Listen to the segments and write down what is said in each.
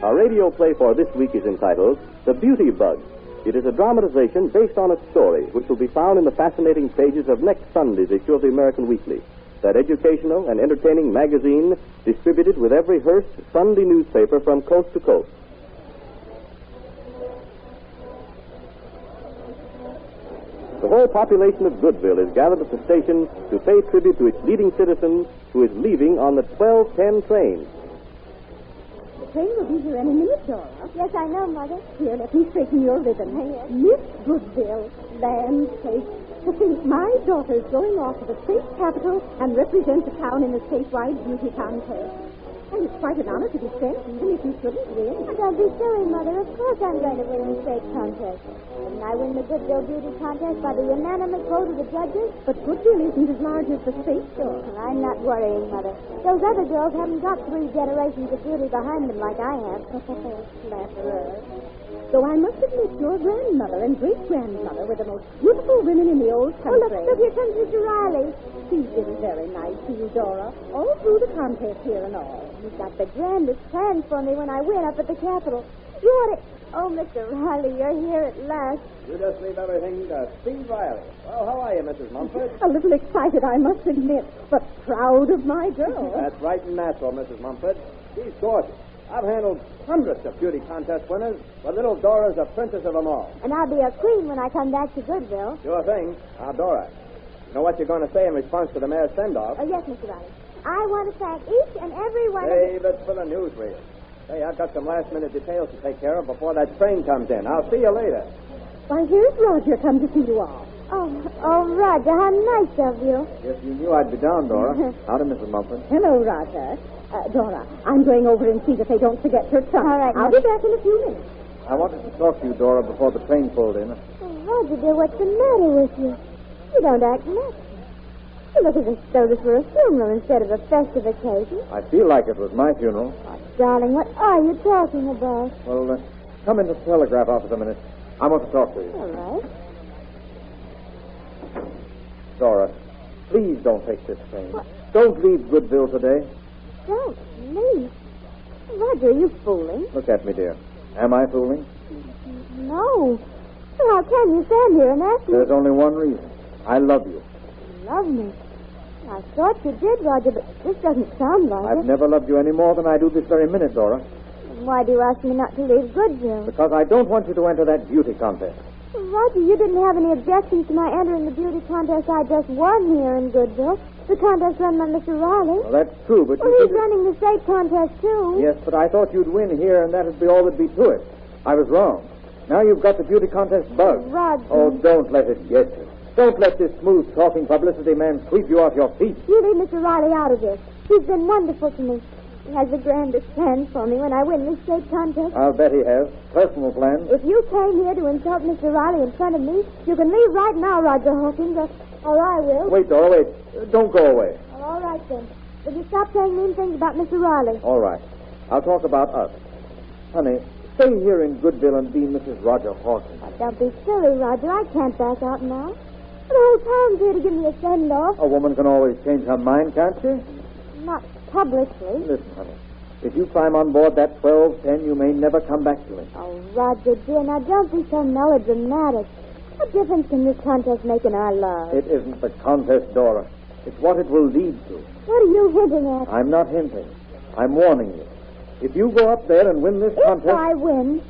Our radio play for this week is entitled The Beauty Bug. It is a dramatization based on a story which will be found in the fascinating pages of next Sunday's issue of the American Weekly, that educational and entertaining magazine distributed with every Hearst Sunday newspaper from coast to coast. The whole population of Goodville is gathered at the station to pay tribute to its leading citizen who is leaving on the 12:10 train. The train will be here any minute, Dora. Yes, I know, Mother. Here, let me straighten your ribbon. Yes. Miss Goodville, land sake. To think my daughter's going off to the state capital and represent the town in a statewide beauty contest. And it's quite an honor to be sent, even if you shouldn't win. Oh, don't be silly, Mother. Of course I'm going to win the state contest. Didn't I win the Goodville Beauty Contest by the unanimous vote of the judges? But Goodville isn't as large as the state store. Well, I'm not worrying, Mother. Those other girls haven't got 3 generations of beauty behind them like I have. Flatterer. Though I must admit your grandmother and great-grandmother were the most beautiful women in the old Oh, country. look, here comes Mr. Riley. He's been very nice to you, Dora, all through the contest here and all. He's got the grandest plans for me when I win up at the Capitol. You ought to... Oh, Mr. Riley, you're here at last. You just leave everything to Steve Riley. Well, how are you, Mrs. Mumford? A little excited, I must admit, but proud of my girl. That's right and natural, Mrs. Mumford. She's gorgeous. I've handled hundreds of beauty contest winners, but little Dora's the princess of them all. And I'll be a queen when I come back to Goodville. Sure thing. Now, Dora, you know what you're going to say in response to the mayor's send-off? Oh, yes, Mr. Riley. I want to thank each and every one of you. Save it for the newsreel. Hey, I've got some last-minute details to take care of before that train comes in. I'll see you later. Why, here's Roger come to see you all. Oh, Roger, how nice of you. If you knew I'd be down, Dora. Howdy, Mrs. Mumford. Hello, Roger. Dora, I'm going over and see that they don't forget your trunk. All right, I'll be back in a few minutes. I wanted to talk to you, Dora, before the train pulled in. Oh, Roger, dear, what's the matter with you? You don't act natural. You look as though this were a funeral instead of a festive occasion. I feel like it was my funeral. Oh, darling, what are you talking about? Well, come into the telegraph office a minute. I want to talk to you. All right. Dora, please don't take this train. What? Don't leave Goodville today. Don't leave. Roger, are you fooling? Look at me, dear. Am I fooling? No. Well, how can you stand here and ask me? There's only one reason. I love you. Love me? I thought you did, Roger, but this doesn't sound like I've it. never loved you any more than I do this very minute, Dora. Why do you ask me not to leave Goodville? Because I don't want you to enter that beauty contest. Roger, you didn't have any objections to my entering the beauty contest I just won here in Goodville. The contest run by Mr. Riley. Well, that's true, but Well, you he's didn't- running the state contest, too. Yes, but I thought you'd win here, and that'd be all there'd be to it. I was wrong. Now you've got the beauty contest bug. Roger. Oh, don't let it get you. Don't let this smooth-talking publicity man sweep you off your feet. You leave Mr. Riley out of this. He's been wonderful to me. He has the grandest plans for me when I win this state contest. I'll bet he has. Personal plans. If you came here to insult Mr. Riley in front of me, you can leave right now, Roger Hawkins, or I will. Wait, Dora, wait. Don't go away. Oh, all right, then. Will you stop saying mean things about Mr. Riley? All right. I'll talk about us. Honey, stay here in Goodville and be Mrs. Roger Hawkins. Oh, don't be silly, Roger. I can't back out now. The whole town's here to give me a send-off. A woman can always change her mind, can't she? Not publicly. Listen, honey. If you climb on board that 12:10, you may never come back to me. Oh, Roger, dear, now don't be so melodramatic. What difference can this contest make in our love? It isn't the contest, Dora. It's what it will lead to. What are you hinting at? I'm not hinting. I'm warning you. If you go up there and win this If contest... I win,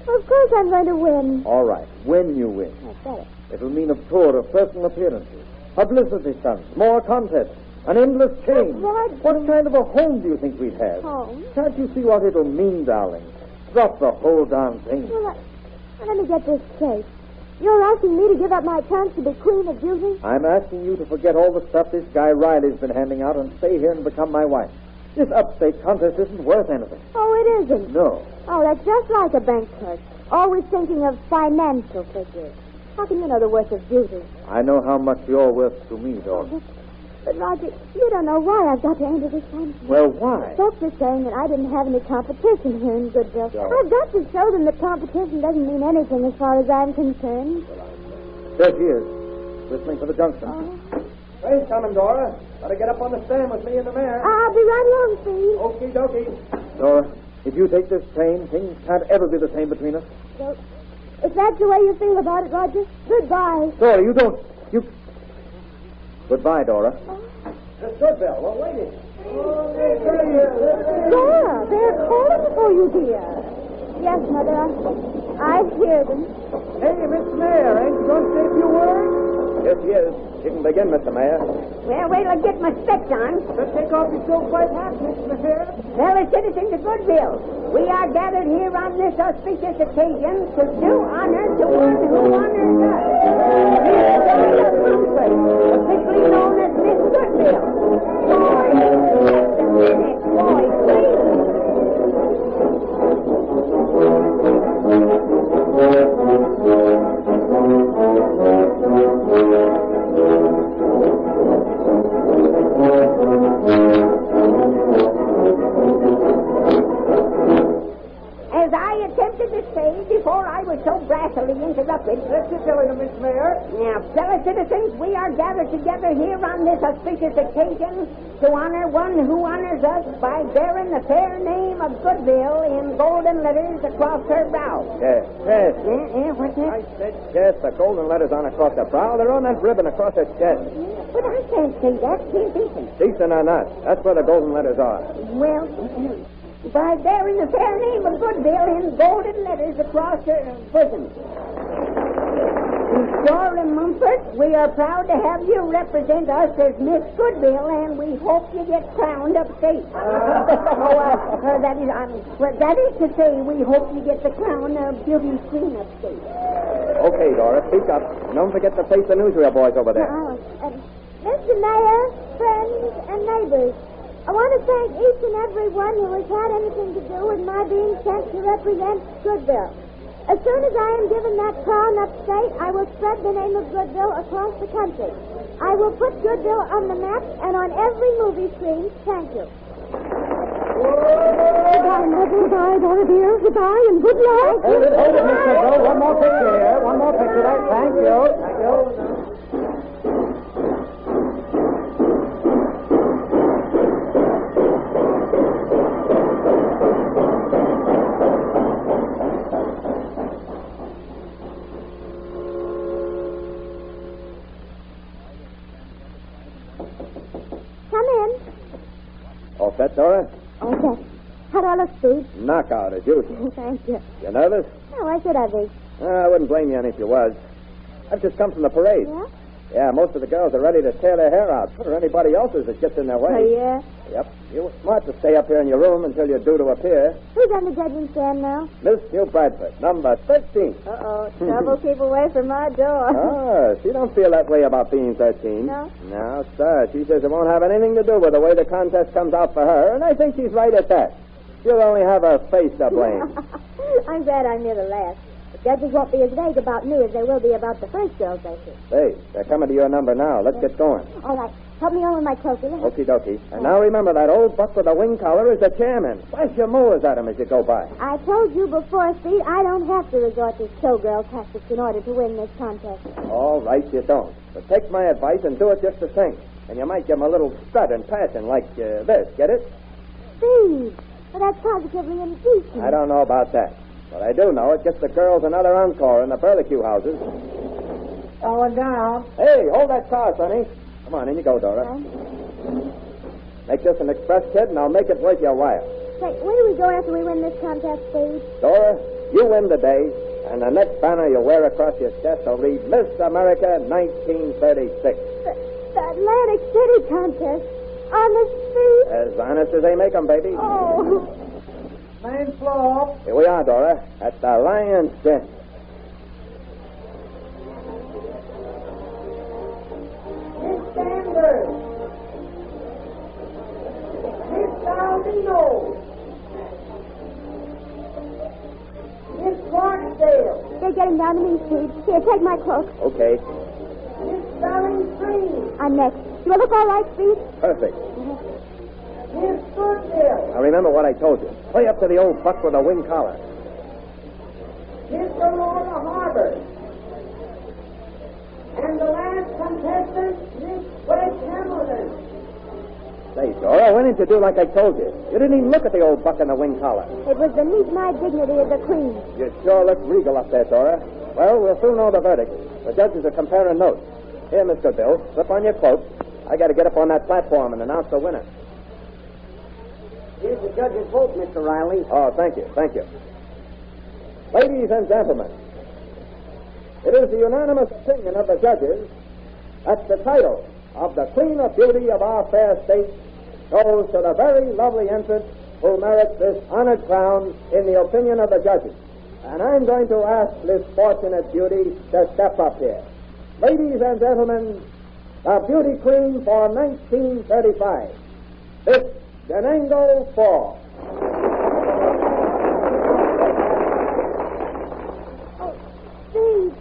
of course I'm going to win. All right. When you win. That's better. It'll mean a tour of personal appearances, publicity stunts, more contests, an endless chain. Roger. What kind of a home do you think we'd have? Home? Can't you see what it'll mean, darling? Drop the whole darn thing. Well, let me get this straight. You're asking me to give up my chance to be queen of beauty? I'm asking you to forget all the stuff this guy Riley's been handing out and stay here and become my wife. This upstate contest isn't worth anything. Oh, it isn't. No. Oh, that's just like a bank clerk. Always thinking of financial figures. How can you know the worth of beauty? I know how much you're worth to me, Dora. But, Roger, you don't know why I've got to enter this contest. Well, why? Folks are saying that I didn't have any competition here in Goodville. Yeah. I've got to show them that competition doesn't mean anything as far as I'm concerned. There she is, listening for the junction. Oh. Train's coming, Dora. Gotta get up on the stand with me and the mayor. I'll be right along, Steve. Okie dokie. Dora, If you take this train, things can't ever be the same between us. Well, if that's the way you feel about it, Roger, goodbye. Dora, you don't... You... Goodbye, Dora. Miss Goodville, we're waiting. Dora, they're calling for you, dear. Yes, Mother, I hear them. Hey, Miss Mayor, ain't you going to say a few words? Yes, she is. You can begin, Mr. Mayor. Well, wait till I get my specs on. Let's take off your silk white hat, Mr. Mayor. Fellow citizens of Goodville, we are gathered here on this auspicious occasion to do honor to one who honors us. Miss Dora Mumford, officially known as Miss Goodville. Boys, just a minute, boys, please. As I attempted to say before I was so brassily interrupted. Let's get going, Miss Mayor. Now, fellow citizens, we are gathered together here on this auspicious occasion to honor one who honors us by bearing the fair name of Goodville in golden letters across her brow. Yes, yes. What's that? I said yes, the golden letters on across the brow. They're on that ribbon across her chest. But I can't say that. She's decent. Decent or not, that's where the golden letters are. Well, by bearing the fair name of Goodville in golden letters across her bosom. Dora Mumford, we are proud to have you represent us as Miss Goodville, and we hope you get crowned upstate. That is to say, we hope you get the crown of Beauty Queen upstate. Okay, Dora, speak up. And don't forget to face the newsreel boys over there. Mr. Mayor, friends, and neighbors, I want to thank each and every one who has had anything to do with my being sent to represent Goodville. As soon as I am given that crown upstate, I will spread the name of Goodville across the country. I will put Goodville on the map and on every movie screen. Thank you. Goodbye, Mother. Goodbye, Dora, dear. Goodbye, and good luck. Hold it, Miss Goodville. One more picture here. One more picture. Thank you. Thank you. Come in. All set, Dora? Okay. How do I look, Steve? Knockout, as usual. Thank you. You nervous? Oh, why should I be? I wouldn't blame you any if you was. I've just come from the parade. Yeah? Yeah, most of the girls are ready to tear their hair out, or anybody else's that gets in their way. Oh, yeah? Yep. You were smart to stay up here in your room until you're due to appear. Who's on the judging stand now? Miss New Bradford, number 13. Uh-oh. Trouble keep away from my door. Ah, she don't feel that way about being 13. No? No, sir. She says it won't have anything to do with the way the contest comes out for her, and I think she's right at that. She'll only have her face to blame. I'm glad I'm near the last. The judges won't be as vague about me as they will be about the French girls, they see. Hey, they're coming to your number now. Let's get going. All right. Help me on with my cloak, will you? Okie dokie. And now remember, that old buck with the wing collar is the chairman. Flash your moors at him as you go by. I told you before, Steve, I don't have to resort to showgirl tactics in order to win this contest. All right, you don't. But take my advice and do it just the same. And you might give him a little strut and passion like this. Get it? Steve, well, that's positively indecent. I don't know about that. But I do know it gets the girls another encore in the barbecue houses. Going down. Hey, hold that car, Sonny. Come on, in you go, Dora. Make this an express, kid, and I'll make it worth your while. Say, where do we go after we win this contest, Steve? Dora, you win today, and the next banner you wear across your chest will read Miss America 1936. The Atlantic City contest. On the street. As honest as they make 'em, baby. Oh. Main floor. Here we are, Dora, at the Lion's Den. Miss Sanders. Miss Baldino. Miss Clarksdale. They're getting down to me, Steve. Here, take my cloak. Okay, Miss Bellingtree. I'm next. Do I look all right, Steve? perfect. Miss Goodville. Now remember what I told you. Play up to the old buck with the wing collar. Miss Aurora Harbor. And the last contestant, Miss Wedge Hamilton. Say, Dora, why didn't you do like I told you? You didn't even look at the old buck in the wing collar. It was beneath my dignity as a queen. You sure look regal up there, Dora. Well, we'll soon know the verdict. The judges are comparing notes. Here, Mr. Bill, slip on your cloak. I got to get up on that platform and announce the winner. Here's the judge's vote, Mr. Riley. Oh, thank you, thank you. Ladies and gentlemen, it is the unanimous opinion of the judges that the title of the Queen of Beauty of our fair state goes to the very lovely infant who merits this honored crown in the opinion of the judges. And I'm going to ask this fortunate beauty to step up here. Ladies and gentlemen, the beauty queen for 1935, Miss Genango Fall. Steve,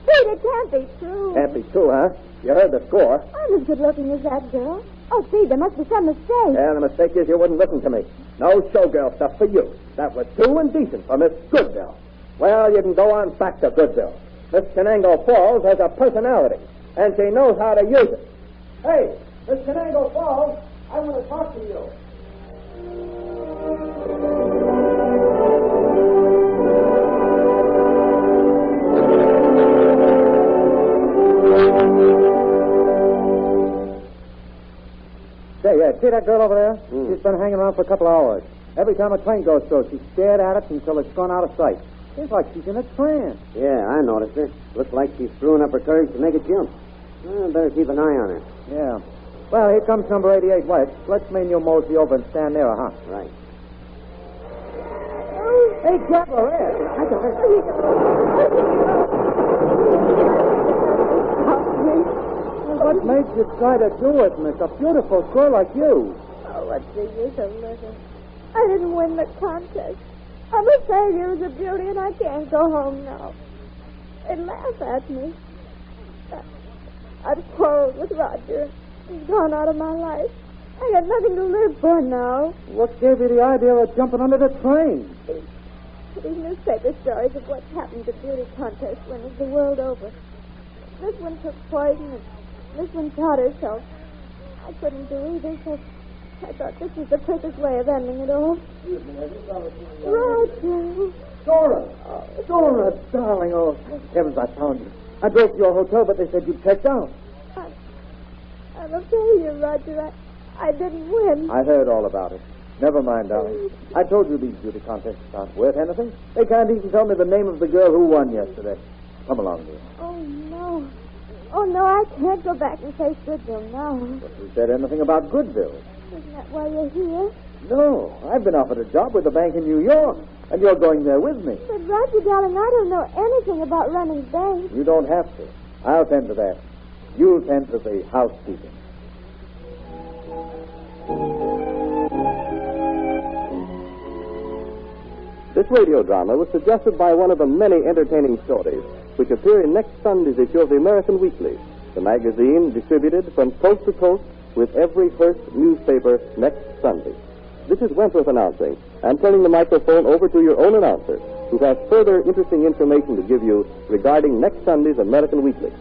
it can't be true. Can't be true, huh? You heard the score. I'm as good looking as that girl. Oh, Steve, there must be some mistake. Yeah, the mistake is you wouldn't listen to me. No showgirl stuff for you. That was too indecent for Miss Goodville. Well, you can go on back to Goodville. Miss Canango Falls has a personality, and she knows how to use it. Hey, Miss Canango Falls, I want to talk to you. Say, see that girl over there? She's been hanging around for a couple of hours. Every time a train goes through, she's stared at it until it's gone out of sight. Seems like she's in a trance. Yeah, I noticed her. Looks like she's screwing up her courage to make a jump. Well, better keep an eye on her. Yeah. Well, here comes number 88 West. Let's me and you mosey over and stand there, huh? Right. Hey, grab her ass. I got What made you try to do it, miss? A beautiful girl like you. Oh, what's the use of living? I didn't win the contest. I'm a failure as a beauty, and I can't go home now. They laugh at me. I've quarreled with Roger. He's gone out of my life. I got nothing to live for now. What gave you the idea of jumping under the train? These newspaper stories of what's happened to beauty contest winners the world over. This one took poison, and this one shot herself. I couldn't do either, so I thought this was the quickest way of ending it all. Roger. Dora, darling. Oh, heavens, I found you. I drove to your hotel, but they said you'd checked out. I'm a failure, Roger. I didn't win. I heard all about it. Never mind, darling. I told you these beauty contests aren't worth anything. They can't even tell me the name of the girl who won yesterday. Come along, dear. Oh, no. Oh, no, I can't go back and face Goodville now. But who said anything about Goodville? Isn't that why you're here? No, I've been offered a job with the bank in New York, and you're going there with me. But, Roger, darling, I don't know anything about running banks. You don't have to. I'll tend to that. You'll tend to the housekeeping. This radio drama was suggested by one of the many entertaining stories which appear in next Sunday's issue of the American Weekly, the magazine distributed from coast to coast with every Hearst newspaper next Sunday. This is Wentworth announcing and turning the microphone over to your own announcer, who has further interesting information to give you regarding next Sunday's American Weekly.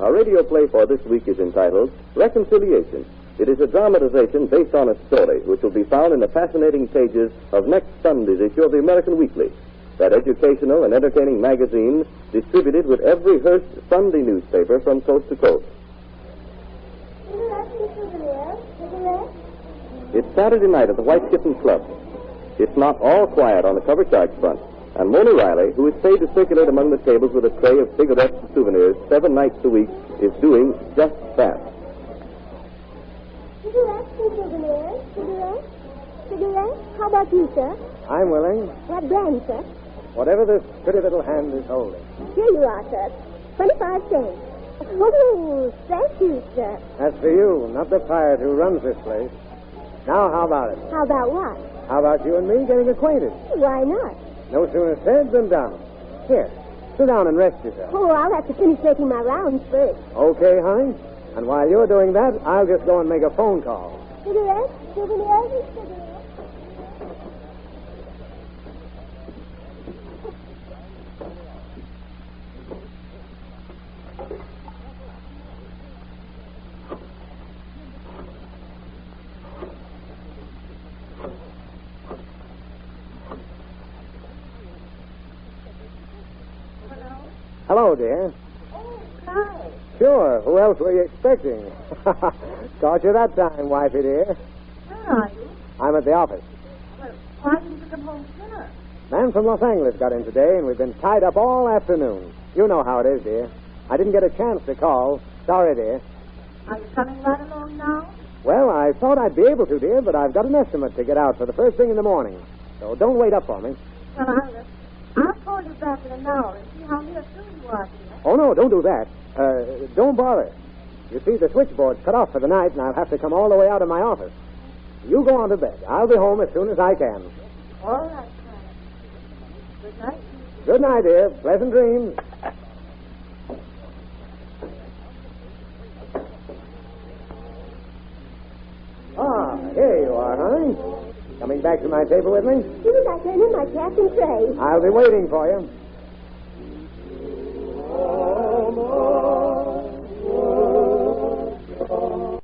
Our radio play for this week is entitled Reconciliation. It is a dramatization based on a story which will be found in the fascinating pages of next Sunday's issue of the American Weekly, that educational and entertaining magazine distributed with every Hearst Sunday newspaper from coast to coast. Cigarette? It's Saturday night at the White Kitten Club. It's not all quiet on the cover charge front. And Mona Riley, who is paid to circulate among the tables with a tray of cigarettes and souvenirs 7 nights a week, is doing just that. Cigarettes and souvenirs. Cigarettes? Cigarettes? How about you, sir? I'm willing. What brand, sir? Whatever this pretty little hand is holding. Here you are, sir. 25 cents. Oh, thank you, sir. That's for you, not the pirate who runs this place. Now, how about it? How about what? How about you and me getting acquainted? Why not? No sooner said than done. Here, sit down and rest yourself. Oh, I'll have to finish making my rounds first. Okay, honey. And while you're doing that, I'll just go and make a phone call. Cigarettes, souvenirs, and cigarettes. Hello, dear. Oh, hi. Sure. Who else were you expecting? Caught you that time, wifey dear. Where are you? I'm at the office. Well, why didn't you come home sooner? Man from Los Angeles got in today, and we've been tied up all afternoon. You know how it is, dear. I didn't get a chance to call. Sorry, dear. Are you coming right along now? Well, I thought I'd be able to, dear, but I've got an estimate to get out for the first thing in the morning. So don't wait up for me. Well, I'll call you back in an hour and see how near through you are, dear. Oh, no, don't do that. Don't bother. You see, the switchboard's cut off for the night, and I'll have to come all the way out of my office. You go on to bed. I'll be home as soon as I can. All right, Clyde. Good night. Good night, dear. Pleasant dreams. Ah, here you are, honey. Coming back to my table with me? Soon as I turn in my cap and tray. I'll be waiting for you.